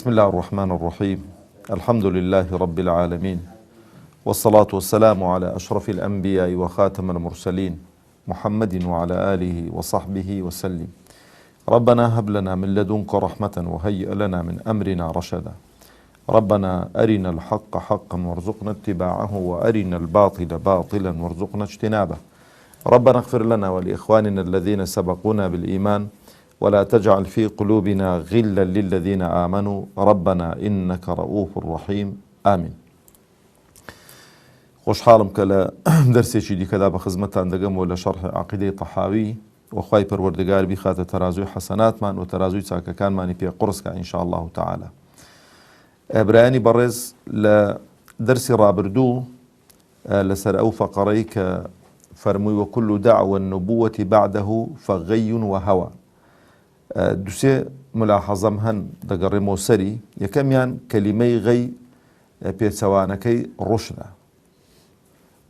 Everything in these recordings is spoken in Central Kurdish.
بسم الله الرحمن الرحيم. الحمد لله رب العالمين، والصلاة والسلام على أشرف الأنبياء وخاتم المرسلين محمد وعلى آله وصحبه وسلم. ربنا هب لنا من لدنك رحمة وهيئ لنا من أمرنا رشدا. ربنا أرنا الحق حقا وارزقنا اتباعه وأرنا الباطل باطلا وارزقنا اجتنابه. ربنا اغفر لنا ولإخواننا الذين سبقونا بالإيمان ولا تجعل في قلوبنا غلا للذين آمنوا ربنا إنك رؤوف رحيم آمين. خوش حالم كلا درسي شدي كذا بخزمتان دقم ولا شرح عقيدة طحاوي وخواي پروردگار بخات ترازوي حسنات من وترازوي ساكا كان ماني في قرصك إن شاء الله تعالى. براني برز لدرسي رابردو لسر أو فقريك فرمي وكل دعوة النبوة بعده فغي وهوى. دوسي ملاحظم هن دقرمو سري يكميان كلمي غي بيتسوانكي رشنا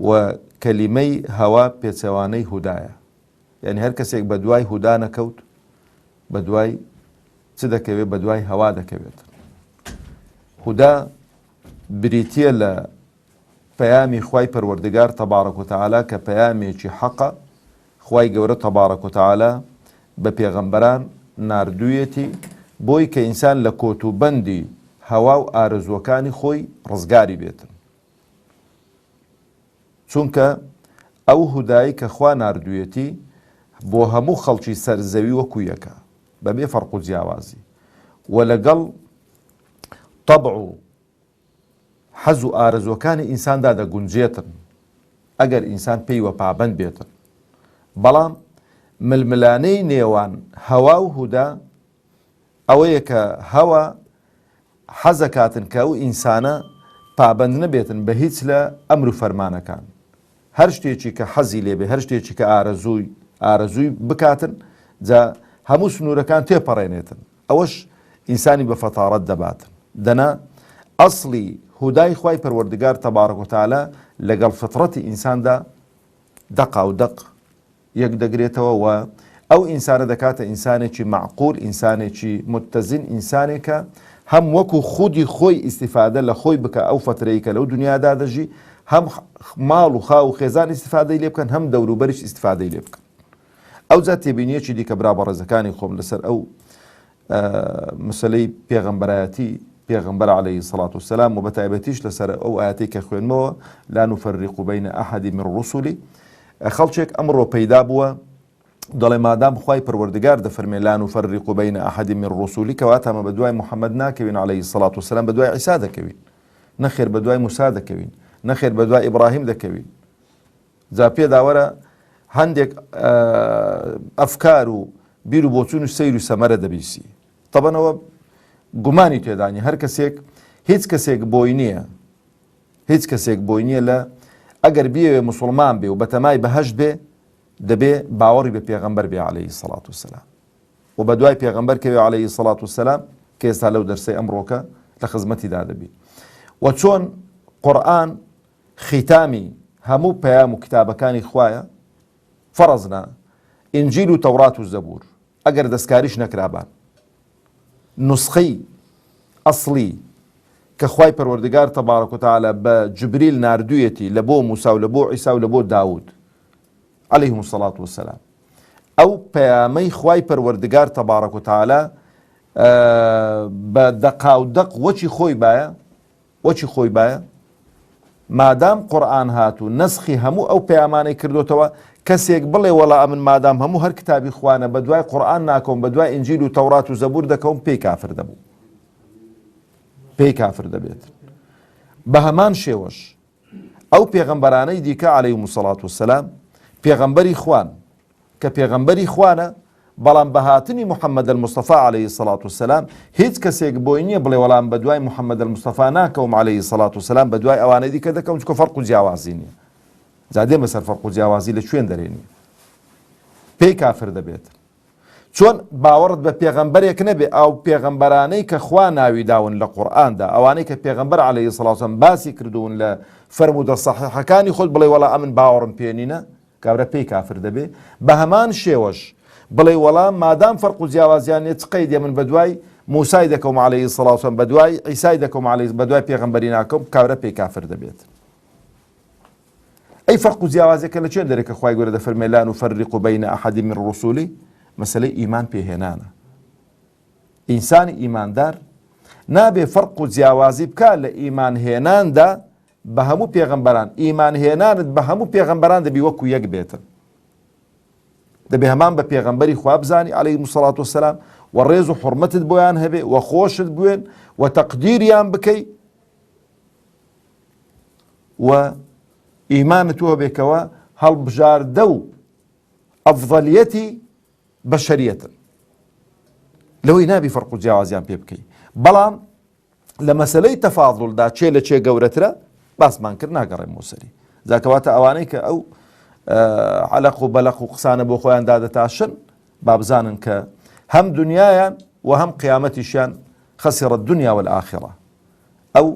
وكلمي هوا بيتسواني هدايا، يعني هر كسيك بدواي هدانا كوت بدواي صدكوي بدواي هوا دكويت. هدا بريتيا ل بيامي خواي پروردگار تبارك وتعالى كبيامي چي حقا خواي قورة تبارك وتعالى بپیغمبران ناردویەتی بۆی کە ئینسان لە کۆتوبەندی هەوا و ئارەزوەکانی خۆی ڕزگاری بێتن، چونکە ئەو هودایی کە خوا ناردویەتی بۆ هەموو خەڵکی سەرزەوی وەکو یەکە بەبێ فەرق و جیاوازی و لەگەڵ طەبع و حەز و ئارەزوەکانی ئینساندا دەگونجێتن ئەگەر ئینسان پێی وە پابەند بێتن. بەڵام ململانەی نێوان هەوا و هودا ئەوەیە کە هەوا حەزەکاتن کە ئەو ئینسانە پابەند نەبێتن بە هیچ لە ئەمر و فەرمانەکان، هەر شتێکی کە حەزی لێبێ هەر شتێکی کە ئارەزووی بکاتن جا هەموو سنوورەکان تێپەڕێنێتن، ئەوەش ئینسانی بە فەتاڕەت دەباتن. دەنا ئەسڵی هودای خوای پەروەردگار تەبارەک وتەعالە لەگەڵ فطرەتی ئینساندا دەقا و دەق یەک دەگرێتەوە و ئەو ئینسانە دەکاتە ئینسانێکی معقول، ئینسانێکی متەزین، ئینسانێکە هەم وەکو خودی خۆی ئیستیفادە لە خۆی بکە ئەو فترەی کە لەو دنیادا دەژی، هەم ماڵ و خاو و خێزان ئیستیفادەی لێ بکەن، هەم دەوروبەریش ئیستیفادەی لێ بکەن. ئەو جا تێبینیەکی دیکە برا بەڕێزەکانی خۆم لەسەر ئەو مسەلەی پێغەمبەرایەتی پێغەمبەر عەلەیهی سەڵات وسەلام و بەتایبەتیش لەسەر ئەو ئایەتەی کە خوێنمەوە لا نوفەرریق بەینە ئەحەدی من ڕوسولی. خەڵکێک ئەمڕۆ پەیدا بووە دەڵێ مادام خوای پەروەردگار دەفەرمێ لا نوفەرریق بەینە ئەحەدی من ڕوسولی کەواتە ئەمە بە دوای موحەممەد ناکەوین عەلەیهی سەڵات وسەلام، بە دوای عیسا دەکەوین، نەخێر بە دوای موسا دەکەوین، نەخێر بە دوای ئیبراهیم دەکەوین. جا پێداوەرە هەندێک ئەفکار و بیر و بۆچوون و سەیر و سەمەرە دەبیسی. تەبەنەوە گومانی تێدانی هەر کەسێک هیچ کەسێک بۆی نییە لە ئەگەر بیەوێ موسڵمان بێ و بەتەمای بەهەشت بێ دەبێ باوەڕی بە پێغەمبەر بێ عەلەیهی سەڵات وسەلام و بە دوای پێغەمبەر کەوێ عەلەیهی سەڵات وسەلام کە ئێستا لەو دەرسەی ئەمڕۆکە لە خزمەتیدا دەبی. و چۆن قورئان ختامی هەموو پەیام و کتابەکانی خوایە فەرەزنا ئینجیل و تەورات و زەبور ئەگەر دەستکاریش نەکرابان نوسخەی ئەسڵی کە خوای پەروەردگار تەبارەک وتەعالە بە جبریل ناردوویەتی لە بۆ موسا و لە بۆ عیسا و لە بۆ داود عەلەیهیمو السەڵات وەسەلام، ئەو پەیامەی خوای پەروەردگار تەبارەک وتەعالە بە دەقا و دەق وەچی خۆی بایە مادام قورئان هاتوو نەسخی هەموو ئەو پەیامانەی کردوتەوە، کەسێک بڵێ وەڵا ئەمن مادام هەموو هەر کتابی خوانە بە دوای قورئان ناکەوم بە دوای ئینجیل و تەورات و زەبور دەکەوم پێی کافر دەبوو، پێی کافر دەبێت. بە هەمان شێوەش ئەو پێغەمبەرانەی دیکە عەلەیهیمو السەڵات وسەلام پێغەمبەری خوان کە پێغەمبەری خوانە، بەڵام بە هاتنی موحەممەد الموستەفا عەلەیهی سەڵات وسەلام هیچ کەسێک بۆی نییە بڵێ وەڵام بە دوای موحەممەد الموستەفا ناکەوم عەلەیهی سەڵات وسەلام بە دوای ئەوانەی دیکە دەکەم، چونکە فەرق و جیاوازی نییە. جا دێمە سەر فەرق و جیاوازی لە کوێن دەرێنی، پێی کافر دەبێت. چۆن باوەڕت بە پێغەمبەرێک نەبێ ئەو پێغەمبەرانەی کە خوا ناوی داون لە قورئاندا، ئەوانەی کە پێغەمبەر عەلەیهی سەڵات وسەلام باسی کردوون لە فەرموودە سەحیحەکانی خۆت بڵێ وەڵا ئەمن باوەڕم پێ نینە، کابرا پێی کافر دەبێ. بە هەمان شێوەش بڵێ وەڵام مادام فەرق و جیاوازیان نێت قەیدێ من بە دوای موسای دەکەم عەلەیهی سەڵات وسەلام بە دوای عیسای دەکەم بە دوای پێغەمبەری ناکەم کابرا پێی کافر دەبێت. ئەی فەرق و جیاوازەکە لەکوێ دەرێکە خوای گەورە دەفەرمێ لا نوفەرق بەین ئەحەد من ڕوسولی مەسەلەی ئیمان پێهێنانە. ئینسانی ئیماندار نابێ فەرق و جیاوازی بکات لە ئیمان هێناندا بە هەموو پێغەمبەران. ئیمان هێنانت بە هەموو پێغەمبەران دەبی وەکو یەک بێتن. دەبێ هەمان بە پێغەمبەری خوا بزانی عەلەیهیمو سەڵات وەسەلام و ڕێز و حورمەتت بۆیان هەبێ و خۆشت بوێن و تەقدیریان بکەی و ئیمانت وە بێکەوە هەڵبژاردە و ئەفضەلیەتی بەشەریەتن. لەوەی نابی فەرق و جیاوازیان پێ بکەی. بەڵام لە مەسەلەی تەفاضولدا چێ لە چێ گەورەترە باسمان کرد ناگەڕێمەوە سەری. جاکەواتە ئەوانەی کە ئەو عەلەق و بەلەق و قسانە بۆ خۆیان دادەتاشن با بزانن کە هەم دنیایان و هەم قیامەتیشیان خەسیرە الدنیا والآخرة. ئەو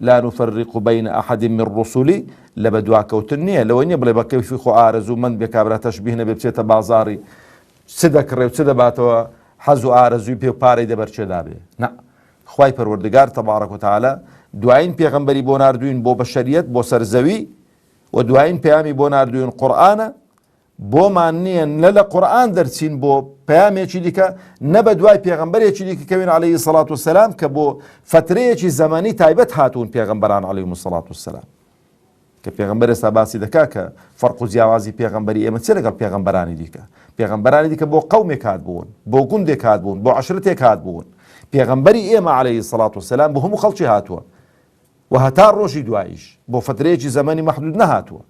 لا نفرق بين أحد من رسولي لە بە دواکەوتن نییە. لەوەی نییە بڵێ بە کەیفی خۆ ئارەزومەند بێ کابرا تەشبیه نەبێ بچێتە بازاڕی چ دەکڕێ و چ دەباتەوە حەز و ئارەزوی پێ و پارەی دەبەرچێدا بێ. نا خوای پەروەردگار تەبارەک و تەعالە دوایین پێغەمبەری بۆ ناردوین بۆ بەشەریەت بۆ سەرزەوی و دوایین پەیامی بۆ ناردوین قورئانە بۆمان نییە نە لە قورئان دەرچین بۆ پەیامێکی دیکە نە بە دوای پێغەمبەرێکی دیکە کەوین عەلەیهی سەڵات وەسەلام کە بۆ فترەیەکی زەمانی تایبەت هاتوون پێغەمبەران عەلەیهیمو سەڵات وەسەلام. کە پێغەمبەر ئێستا باسی دەکا کە فەرق و جیاوازی پێغەمبەری ئێمە چێ لەگەڵ پێغەمبەرانی دیکە. پێغەمبەرانی دیکە بۆ قەومێک هات بوون بۆ گوندێک هات بوون بۆ عەشرەتێک هات بوون. پێغەمبەری ئێمە عەلەیهی سەڵات وەسەلام بۆ هەموو خەڵکی هاتووە و هەتا ڕۆژی دواییش بۆ فترەیەکی زەمانی مەحدود نەهاتووە.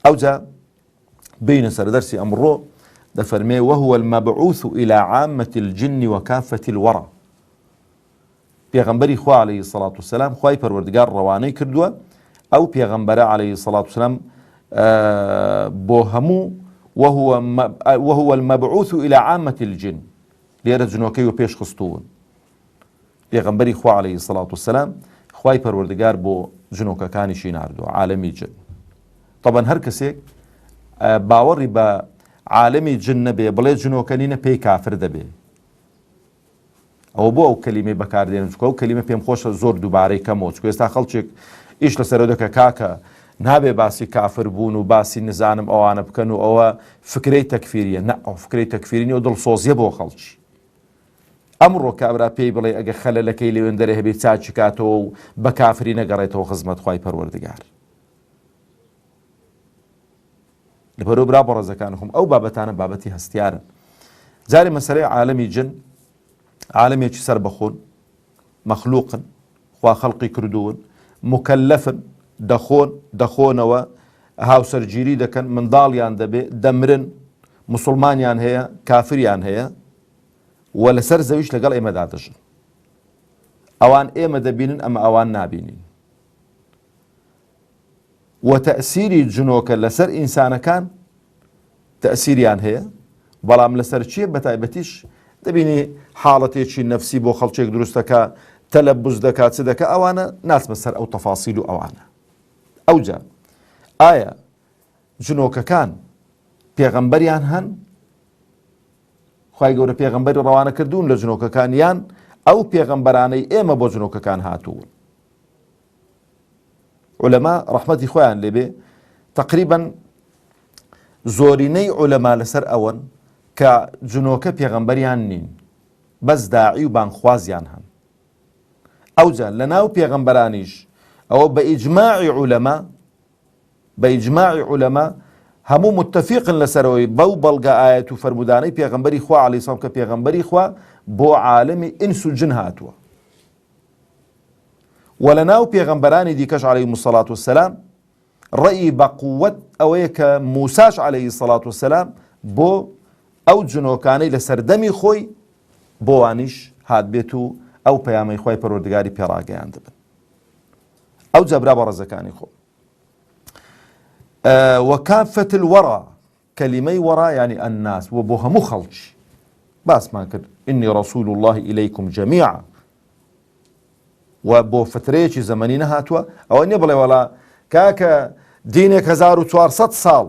ئەوجا بینە سەر دەرسی ئەمڕۆ دەفەرمێ وهو المبعوث إلى عامة الجن وكافة الورى. پێغەمبەری خوا عەلەیهی سەڵات وسەلام خوای پەروەردگار ڕەوانەی کردووە ئەو پێغەمبەرە عەلەیهی سەڵات وسەلام بۆ هەموو وهو المبعوث إلى عامة الجن. لێرە جنۆکەی و پێش خستوون. پێغەمبەری خوا عەلەیهی سەڵات وسەلام خوای پەروەردگار بۆ جنۆکەکانیشی ناردووە عالەمی جن. طبعا هەر کەسێک باوەڕی بە عالەمی جن نەبێ بڵێ جنۆکەنینە پێی کافر دەبێ. ئەوە بۆ ئەو کەلیمەی بەکاردێنن چکە ئەو کەلیمە پێم خۆشە زۆر دووبارەی کەمەوە چکە ئێستا خەڵکێک ئیش لەسەرەوە دەکە کاکە نابێ باسی کافر بوون و باسی نزانم ئەوانە بکەن و ئەوە فکرەی تەکفیریە. نە ئەو فکرەی تەکفیری و دڵسۆزیە بۆ خەڵکی. ئەمڕۆ کابرا پێی بڵێ ئەگە خەلەلەکەی لەوێن دەرێ هەبێت چاچی کاتەوە و بە کافری نەگەڕێتەوە خزمەت خوای پەروەردگار. لەبەرەوە برا بەڕێزەکانم ئەو بابەتانە بابەتی هەستیارن. جارێ مەسەلەی عالەمی جن عالەمێکی سەربەخۆن مەخلوقن خوا خەڵقی کردوون مکەلەفن دەخۆنەوە هاوسەرگیری دەکەن منداڵیان دەبێ دەمرن موسڵمانیان هەیە کافریان هەیە و لەسەر زەویش لەگەڵ ئێمەدا دەژن. ئەوان ئێمە دەبینن ئەمە ئەوان نابینین. و تەئسیری جنۆکە لەسەر ئینسانەکان تەئسیریان هەیە بەڵام لەسەر چیە بەتایبەتیش دەبینی حاڵەتێکی نەفسی بۆ خەڵکێک دروستەکە تەلەبوز دەکات چ دەکە ئەوانە ناچمە سەر ئەو تەفاسیل و ئەوانە. ئەوجا ئایا جنۆکەکان پێغەمبەریان هەن؟ خوای گەورە پێغەمبەری ڕەوانە کردوون لە جنۆکەکان یان ئەو پێغەمبەرانەی ئێمە بۆ جنۆکەکان هاتوون؟ علەما ڕەحمەتی خۆیان لێبێ تەقریبەن زۆرینەی علەما لەسەر ئەوەن کە جنۆکە پێغەمبەریان نین بەس داعی و بانخوازیان هەن. ئەوجا لە ناو پێغەمبەرانیش ئەوە بە ئیجماعی علەما هەموو متفقن لەسەرەوەی بەو بەڵگە ئاەت و فەرمودانەی پێغەمبەری خوا عەلەیهی سەڵام کە پێغەمبەری خوا بۆ عالەمی ئینس و جن هاتووە. و لە ناو پێغەمبەرانی دیکەش عەلەیهیمو سەڵات وەسەلام ڕەئی بە قووەت ئەوەیە کە موساش عەلەیهی سەڵات وەسەلام بۆ ئەو جنۆکانەی لە سەردەمی خۆی بۆوانیش هات بێت و ئەو پەیامەی خوای پەروەردگاری پێڕاگەیان دەبن. ئەو جەبرا بە ڕێزەکانی خۆ وەکافەت الوەڕا کەلیمەی وەڕا یعنی ئەنناس و بۆ هەموو خەڵکی باسمان کرد ئینی ڕەسوول الله ئیلەیکم جەمیعا و بۆ فترەیەکی زەمەنی نەهاتووە. ئەوە نییە بڵێ وەڵا کاکە دینێک 1400 ساڵ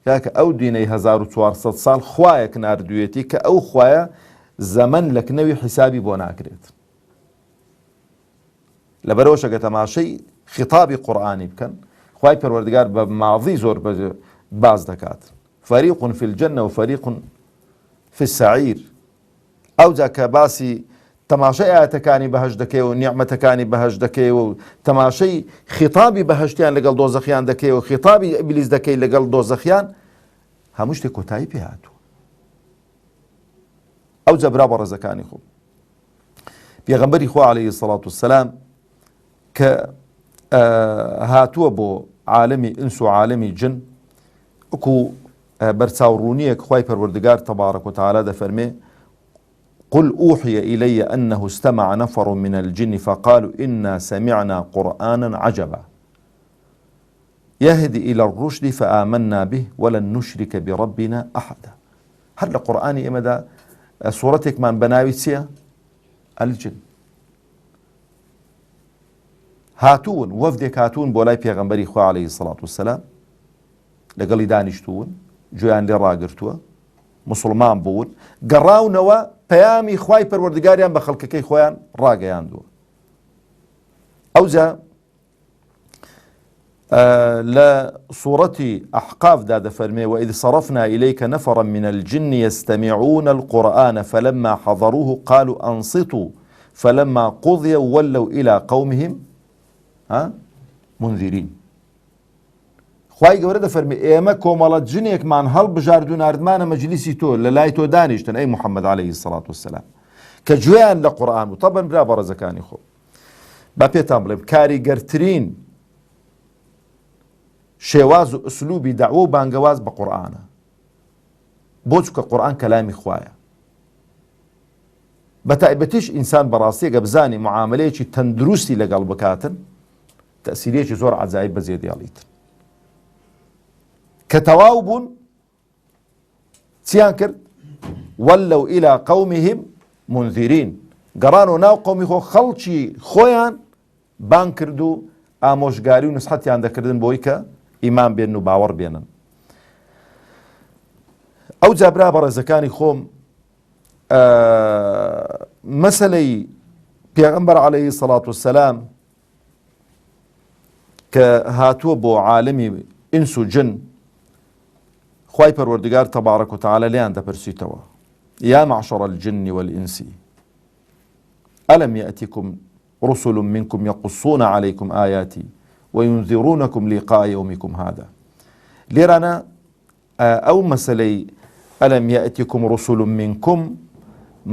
کاکە ئەو دینەی 1400 ساڵ خوایەک ناردوویەتی کە ئەو خوایە زەمن لە کنەوی حیسابی بۆ ناکرێت. لەبەرەوە شەکە تەماشەی خیتابی قورئانی بکەن، خوای پەروەردگار بە ماضی زۆر باز دەکات. فەریق فی الجەنە و فەریق فی السەعیر. ئەوجا کە باسی تەماشای ئاەتەکانی بەهەشت دەکەی و نیعمەتەکانی بەهەشت دەکەی و تەماشەی خیتابی بەهەشتیان لەگەڵ دۆزەخیان دەکەی و خیتابی ئیبلیس دەکەی لەگەڵ دۆزەخیان، هەموو شتێک کۆتایی پێ هاتووە. ئەوجا برا بەڕێزەکانی خۆم، پێغەمبەری خوا عەلەیهی سەڵات وسەلام کە هاتووە بۆ عالەمی ئینس و عالەمی جن، وەکو بەرچاوڕوونیەک خوای پەروەردگار تەبارەک وتەعالا دەفەرمێ: قل أوحي إلي أنه استمع نفر من الجن فقالوا إنا سمعنا قرآنا عجبا يهدي إلى الرشد فآمنا به ولن نشرك بربنا أحدا. هل القرآن إمدا سورتك من بناوي سيا الجن هاتون وفدك هاتون بولاي پیغمبری خوا عليه الصلاة والسلام لقل دانشتون جویان لێ ڕاگرتووە، مسلمان بوون، گەڕاونەوە پەیامی خوای پەروەردگاریان بە خەڵکەکەی خۆیان ڕاگەیاندووە. ئەوجا لە سوورەتی ئەحقافدا دەفەرمێ: وإذ صرفنا إليك نفرا من الجن يستمعون القرآن فلما حضروه قالوا أنصتوا فلما قضي ولوا إلى قومهم منذرين. خوای گەورە دەفەرمێ ئێمە کۆمەڵە جنێکمان هەڵبژاردو ناردمانە مەجلیسی تۆ لە لای تۆ دانیشتن ئەی محەممەد عەلەیهی سەڵات وسەلام کە گوێیان لە قورئان بوو. تەبەن برا بەڕێزەکانی خۆ، با پێتان بڵێم کاریگەرترین شێواز و ئوسلوبی دەعوە و بانگەواز بە قورئانە، بۆ چونکە قورئان کەلامی خوایە. بە تایبەتیش ئینسان بەڕاستی ئەگە بزانی معاملەیەکی تەندروستی لەگەڵ بکاتن، تەسیرێکی زۆر عەجایب بەجێ دێڵیتن. کە تەواو بوون چیان کرد؟ وەلەو ئیلا قەومهم منذرین، گەڕان و ناو قەومی خۆ خەڵکی خۆیان بان کرد و ئامۆژگاری و نسحەتیان دەکردن بۆی کە ئیمان بێن و باوەڕ بێنن. ئەو جابرا بەڕێزەکانی خۆم، مەسەلەی پێغەمبەر عەلەیهی سەڵات وسەلام کە هاتووە بۆ عالەمی ئینس و جن، خوای پەروەردگار تەبارەک وتەعالا لێیان دەپرسیتەوە: یا معشەڕ الجن والئینس ئەلەم یەئتیکم رسل منکم یقصون عەلەیکم ئایاتی وینذرونەکم لیقاء یومیکم هذا. لێرانە ئەو مەسەلەی ئەلەم یەئتیکم رسل منکم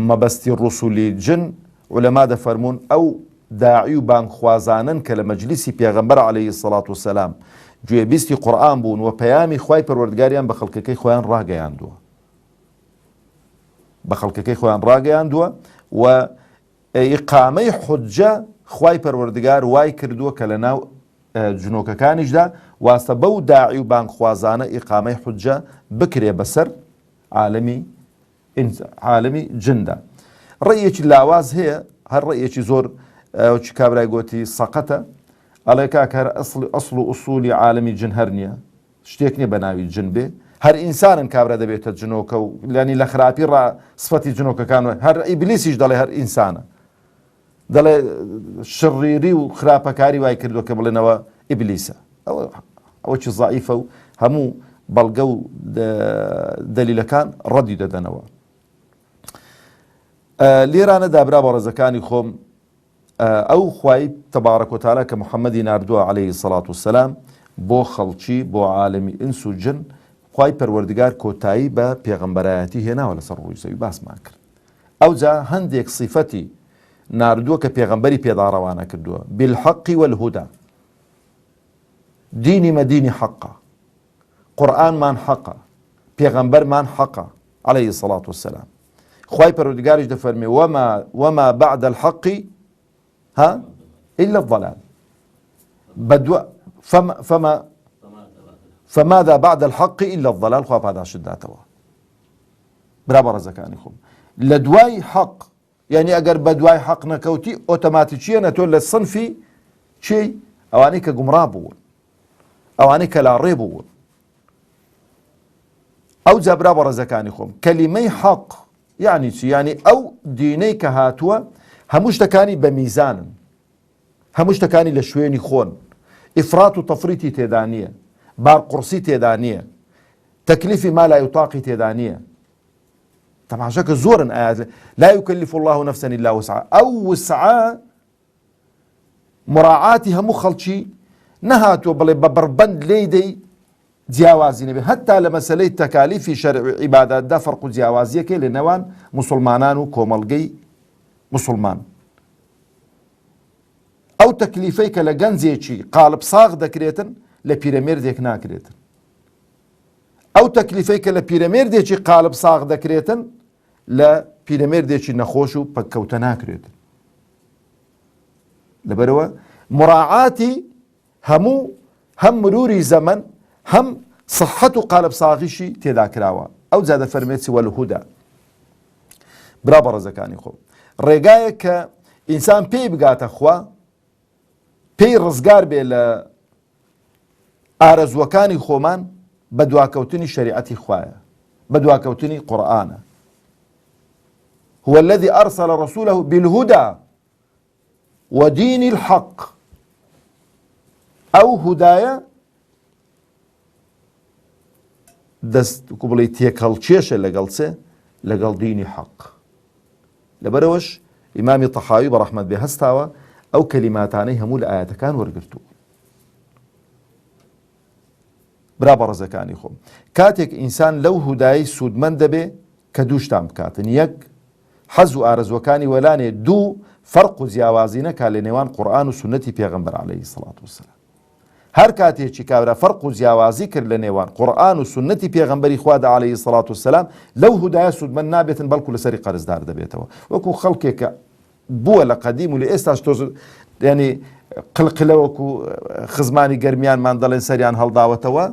مەبەستی ڕوسولی جن، عولەما دەفەرمون ئەو داعی و بانگخوازانن کە لە مەجلیسی پێغەمبەر عەلەیهی سەڵات وسەلام گوێبیستی قورئان بوون و پەیامی خوای پەروەردگاریان بە خەڵکەکەی خۆیان ڕاگەیاندووە، بە خەڵکەکەی خۆیان ڕاگەیاندووە و ئیقامەی حوجە خوای پەروەردگار وای کردووە کە لە ناو جنۆکەکانیشدا واستە بەو داعی و بانگخوازانە ئیقامەی حوجە بکرێ بەسەر عالەمی جندا. ڕێیەکی لاواز هەیە، هەر ڕێیەکی زۆر چ کابرای گوتی سەقەتە، ئەڵێ کاکە هەر ئەسڵ و ئوسولی عالەمی جن هەر نییە، شتێک نییە بە ناوی جن بێ، هەر ئینسانن کابرا دەبێتە جنۆکە و لانی لە خراپی سفەتی جنۆکەکان، هەر ئیبلیسیش دەڵێ هەر ئینسانە، دەڵێ شڕیری و خراپەکاری وای کردووە کە بڵێنەوە ئیبلیسە. ئەوە چی زائیفە و هەموو بەڵگە و دەلیلەکان ڕەدی دەدەنەوە. لێرانە دابرا بەڕێزەکانی خۆم، ئەو خوای تەبارەک وتەعالا کە محەممەدی ناردووە عەلەیهی سەڵات وسەلام بۆ خەڵکی بۆ عالەمی ئینس و جن، خوای پەروەردگار کۆتایی بە پێغەمبەرایەتی هێناوە لەسەر ڕووی زەوی، باسمان کرد. ئەوجا هەندێک سیفەتی ناردووە کە پێغەمبەری پێدا ڕەوانە کردووە: بالحەق والهدى، دینی مەدینی حەقە، قورئانمان حەقە، پێغەمبەرمان حەقە عەلەیهی سەڵات وسەلام. خوای پەروەردگاریش دەفەرمێ: وما بعد الحەق إلا الضلال. فماذا بعد الحق إلا الضلال. خواب هذا شداتوا برا بەڕێزەکانی خۆم، لە دوای حەق، یعنی ئەگەر بە دوای حەق نەکەوتی ئۆتۆماتیکیەنە تۆ لە سنفی چی؟ ئەوانەی کە گومڕا بوون، ئەوانەی کە لاڕێ بوون. ئەو جابرا بە ڕێزەکانی خۆم کەلیمەی حەق یعنی چی؟ یعنی ئەو دینەی کە هاتووە هەموو شتەکانی بە میزانن، هەموو شتەکانی لە شوێنی خۆن، ئیفرات و تەفریتی تێدا نییە، بارقورسی تێدا نییە، تەکلیفی ما لا یوتاقی تێدا نییە. تەماشاکە زۆرن ئايات لا يكلف الله نفسا الا وسعها. ئەو وسعە مراعاتی هەموو خەڵکی نەهاتووە بڵێ بە بەربەند لێی دەی جیاوازی نەبێ. هەتا لە مەسەلەی تەکالیفی شەرعی عیباداتدا فەرق و جیاوازیەکەی لە نێوان موسڵمانان و کۆمەڵگەی موسڵمان. ئەو تەکلیفەی کە لە گەنجێکی قالب ساغ دەکرێتن لە پیرەمێردێک ناکرێتن. ئەو تەکلیفەی کە لە پیرەمێردێکی قالب ساغ دەکرێتن لە پیرەمێردێکی نەخۆش و پەککەوتە ناکرێتن. لەبەرەوە مراعاتی هەموو هەم مروری زەمن هەم صحەت و قالب ساغیشی تێدا کراوە. ئەو جا دەفەرمێتی وەلهودا. برا بەڕێزەکانی خۆم ڕێگایە کە ئینسان پێی بگاتە خوا، پێی ڕزگار بێ لە ئارەزوەکانی خۆمان بە دواکەوتنی شەریعەتی خوایە، بە دواکەوتنی قورئانە. هو الذي أرسل رسوله بالهدى ودين الحق. ئەو هودایە دەست بڵێ تێکەڵکێشە لەگەڵ چێ؟ لەگەڵ دینی حەق. لەبەرەوەش ئیمامی تەحاوی بە ڕەحمەت بێ هەستاوە ئەو کەلیماتانەی هەموو لە ئاەتەکان وەرگرتووە. برا بەڕێزەکانی خۆم کاتێک ئینسان لەو هودایی سوودمەند دەبێ کە دوو شتان بکاتن. یەک حەز و ئارەزوەکانی وەلانێ، دوو فەرق و جیاوازی نەکا لە نێوان قورئان و سونەتی پێغەمبەر عەلەیهی سەڵات وسەلام. هەر کاتێکی کابرا فەرق و جیاوازی کرد لە نێوان قورئان و سونەتی پێغەمبەری خوادا عەلەیهی سەڵات وسەلام لەو هودایە سوودمەند نابێتن، بەڵکو لەسەری قەرزدار دەبێتەوە. وەکو خەڵکێکە بووە لە قەدیم و لە ئێستاش تۆز ینی قلقلە وەکو خزمانی گەرمیانمان دەڵێن سەریان هەڵداوەتەوە،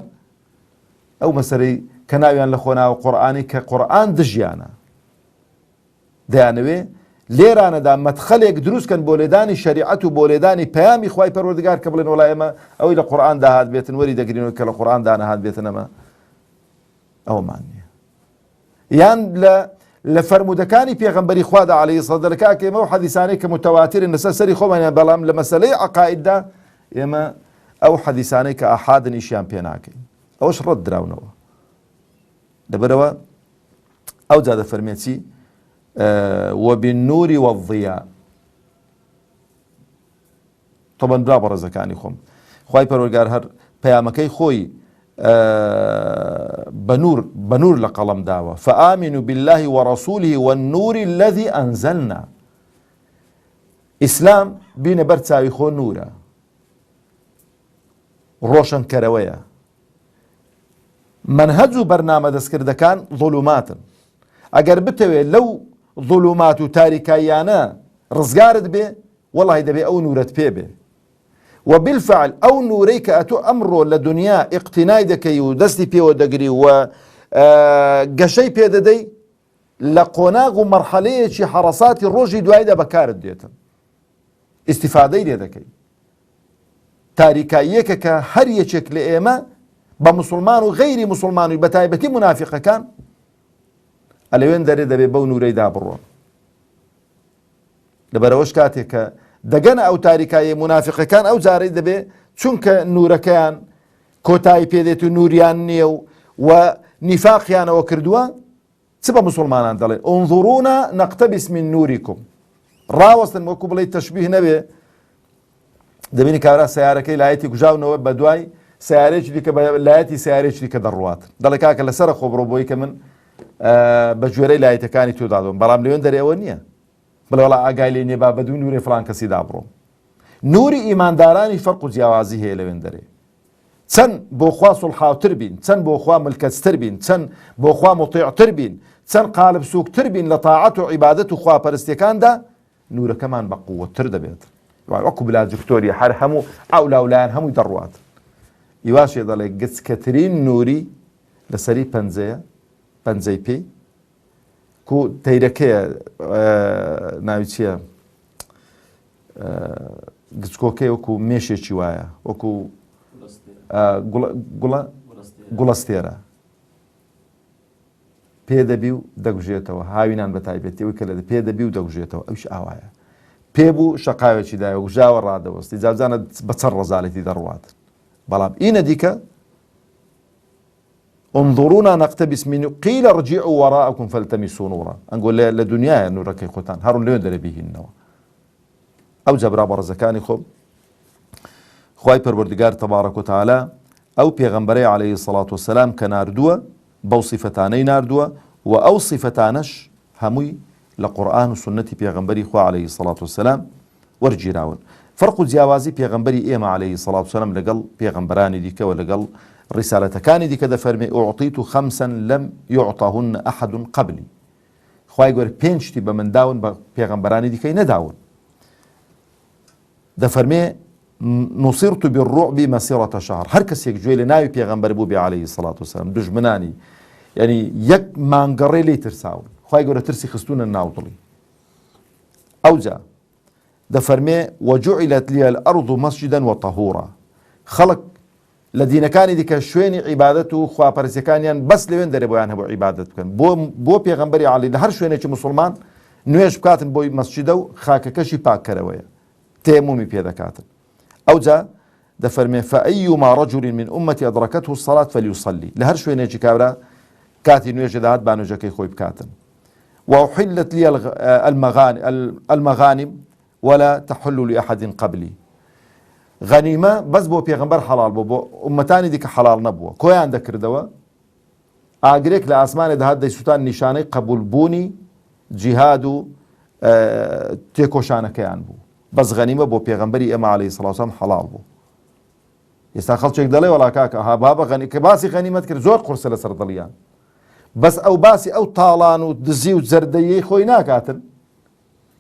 ئەو مەسەرەی کە ناویان لە خۆناوە قورئانی کە قورئان دژیانە دەیانەوێ لێرانەدا مەدخەلێک دروستکەن بۆ لێدانی شەریعەت و بۆ لێدانی پەیامی خوای پەروەردگار کە بڵێن وەڵای ئێمە ئەوەی لە قورئان داهات بێتن وەری دەگرینەوە کە لە قورئان دانەهات بێتن، ئەمە ئەومان نییە. یان لە فەرمودەکانی پێغەمبەری خوادا عەلەیهی سەڵات دەکا کە ئێمە ئەو حەدیثانەی کە متەواترن لەسەر سەری خۆمانیان، بەڵام لە مەسەلەی عەقائیددا ئێمە ئەو حەدیثانەی کە ئاحادن ئیشیان پێ ناکەین، ئەوەش ڕەت دراونەوە. لەبەرەوە ئەو جا دەفەرمێتی وبالنور والضياء. طبعا برا بەڕێزەکانی خۆم خوای پەروەردگار هەر پەیامەکەی خۆی بەنور لە قەڵەم داوە. فآمنوا بالله ورسوله والنور الذي أنزلنا. ئیسلام بینە بەر چاوی خۆ نورە، ڕۆشن کەرەوەیە. منهج و بەرنامە دەستکردەکان ظلوماتن. ئەگەر بتەوێت لەو ظلومات و تاریکاییانە ڕزگارت بێ، وەڵی دەبێ ئەو نورەت پێ بێ. وبالفعل ئەو نورەی کە ئەتۆ ئەمڕۆ لە دنیا ئیقتینای دەکەی و دەستی پێوە دەگری و گەشەی پێدەدەی، لە قۆناغ و مەرحەلەیەکی حەڕەساتی ڕۆژی دوایدا بەکارت دێتن، ئیستیفادەی لێ دەکەی. تاریکاییەکە کە هەر یەکێک لە ئێمە بە موسڵمان و غەیری موسڵمان و بە تایبەتی منافقەکان ئەلەوێن دەرێ دەبێ بەو نورەی دابڕۆن. لەبەرەوەش کاتێک کە دەگەنە ئەو تاریکایی منافقەکان ئەو جارەی دەبێ چونکە نورەکەیان کۆتایی پێدێت و نوریان نییە و نیفاقیانەوە کردووە، چ بە موسڵمانان دەڵێ انظرونا نقتبس من نوریکم. ڕاوەستن وەکو بڵێ تەشبیه نەبێ، دەبینی کابرا سیارەکەی لایەتی کوژاونەوە بە دوای سیارێکی دیکە بە لایەتی سیارێکی دیکە دەڕوات، دەڵێ کاکە لەسەرە خۆ بڕۆ بۆی کە من بە گوێرەی لایەتەکانی تۆ دادۆم، بەڵام لەوێن دەرێەوە نییە بڵێ وەڵا ئاگای لێ نییە با بە دوو نوری فڵان کەسی دابڕۆم. نوری ئیماندارانی فەرق و جیاوازی هەیە لەوێن دەرێ. چەند بۆ خوا سوڵحاوتر بین، چەند بۆ خوا ملکەتستر بین، چەند بۆ خوا مطیعتر بین، چەند قالب سووکتر بین لە تاعەت و عیبادەت و خواپەرستیەکاندا، نورەکەمان بە قووەتر دەبێت. وەکو بلاجکتۆری هەر هەموو ئەولاولایان هەمووی دەڕوات. ئیواشێ دەڵێ گچکەترین نوری لەسەری پەنجەیە، پەنجەی پێی کو تەیرەکەیە ناوی چییە گچکۆکەی وەکو مێشێکی وایە، وەکو گوڵەستێرە. پێدەبی و دەگوژێتەوە هاوینان بە تایبەتەوەی کە لە پێدەبی و دەگوژێتەوە ئەوش ئاوایە پێبوو شەقاوێکی دایە و ژاوە ڕادەوەستی جابزانە بە چەند ڕەزالەتی دەڕوات بەڵام ئینە دیکە انظرونا نقتبس من قيل ارجعوا وراءكم فالتمسوا نورا انقول لدنيا نورك خوتان هارون لين دربيهنوا او جبرا برزكاني خب خواي پروردگار تبارك وتعالى او پیغمبري عليه الصلاه والسلام كناردوا بو صفتاني ناردوا واو صفتانش هموي لقران وسنه پیغمبري خو عليه الصلاه والسلام ورجيراون فرق جیاوازی پیغمبری ئێمە عليه الصلاه والسلام لەگەڵ پیغمبرانی دیکە و لەگەڵ ڕسالەتەکانی دیکە دەفەرمێ ئوعطیت خەمسا لم يعطهن أحد قبلي خوای گەورە پێنج شتی بە من داون بە پێغەمبەرانی دیکەی نەداون دەفەرمێ نصرت بالرعب مسيرة شهر هەر کەسێک گوێ لە ناوی پێغەمبەر بوو بێ عليه الصلاة والسلام دژمنانی یعنی یەک مانگەڕێ لێی ترساون خوای گەورە ترسی خستونە ناو دڵی ئەوجا دەفەرمێ وجعلت لي الأرض مسجدا وطهورا خەڵک لە دینەکانی دیکە شوێنی عیبادەت و خواپەرستیەکانیان بەس لەوێن دەرێ بۆیان هەبوو عیبادەت بکەن بۆ پێغەمبەری عەلی لە هەر شوێنێکی موسڵمان نوێژ بکاتن بۆی مەسجدە و خاکەکەشی پاککەرەوەیە تێمومی پێ دەکاتن ئەوجا دەفەرمێ فأيما رجل من أمتي أدركته الصلاة فليصلي لە هەر شوێنێکی کابرا کاتی نوێژە داهات با نوێژەکەی خۆی بکاتن وأحلت لي المغانم ولا تحل لأحد قبلي غەنیمە بەس بۆ پێغەمبەر حەڵال بوو بۆ ئومەتانی دیکە حەڵال نەبووە کۆیان دەکردەوە ئاگرێک لە ئاسمانێ دەهات دەیسووتان نیشانەی قبولبوونی جیهاد و تێکۆشانەکەیان بوو بەس غەنیمە بۆ پێغەمبەری ئێمە عەلەیهی سەڵاتو وسەلام حەڵال بوو ئێستا خەڵکێک دەڵێ وەڵا کاکە ها بابە کە باسی غەنیمەت کرد زۆر قورسە لەسەر دڵیان بەس ئەو باسی ئەو تاڵان و دزی و جەردەیەی خۆی ناکاتن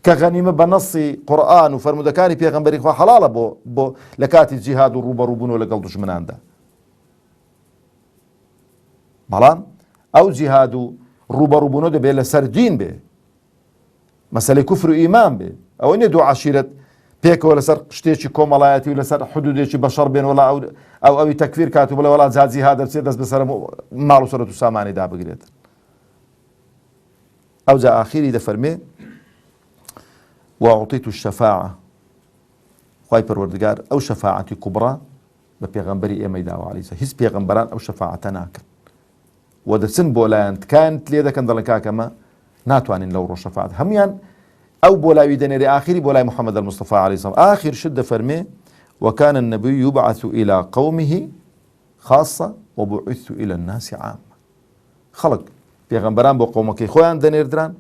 کە غەنیمە بە نەسی قورئان و فەرمودەکانی پێغەمبەری خوا حەڵاڵە بۆ لە کاتی جیهاد و ڕوبەڕووبوونەوە لەگەڵ دوژمناندا بەڵام ئەو جیهاد و ڕوبەڕووبوونەوە دەبێت لەسەر دین بێ مەسەلەی کوفر و ئیمان بێ ئەوە نیە دوو عەشیرەت پێکەوە لەسەر شتێکی کۆمەڵایەتی و لەسەر حدودێکی بەشەڕ بێن وەڵا ئەوی تەکفیر کات و بڵێ وەڵا جا جیهاد دەچێت دەست بەسەر ماڵ و سەرەت و سامانی دابگرێت ئەوجا ئاخیری دەفەرمێ وأعطيت الشفاعة خواي پروردگار أو شفاعة كبرى بپیغمبری ئێمەی داوە عەلەیهی سەلام هیچ پێغەمبەران ئەو شەفاعەتە ناکەن و دەچن بۆ لایەن تکایان لێ دەکەن دەڵێن کاکەمە ناتوانین لەو ڕۆ شەفاعەت هەمویان ئەو بۆ لای دەنێرێ ئاخری بۆ لای محەممەد المصطفى عەلەیهی سەلام ئاخر شت دەفەرمێ وكان النبي يبعث إلى قومه خاصة وبعثت إلى الناس عامة خەڵک پێغەمبەران بۆ قەومەکەی خۆیان دەنێردران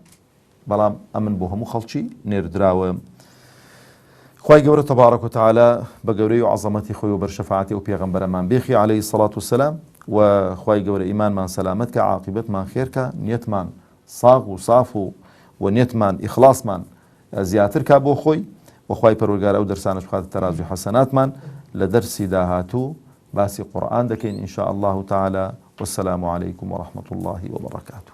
بەڵام ئەمن بۆ هەموو خەڵکی نێردراوە خوای گەورە تەبارەک وتەعالە بە گەورەی و عەزەمەتی خۆی و بەرشەفاعەتی ئەو پێغەمبەرەمان بێخی عەلەیهی سەڵات وسەلام و خوای گەورە ئیمانمان سەلامەت کە عاقبەتمان خێرکە نیەتمان ساغ و صاف و نیەتمان ئیخلاسمان زیاتر کا بۆ خۆی و خوای پەروەردگار ئەو دەرسانەش بخاتە تەرازوی حەسەناتمان لە دەرسی داهاتوو باسی قورئان دەکەین ئینشاء الله تعالى والسلام عليكم ورحمة الله وبركاته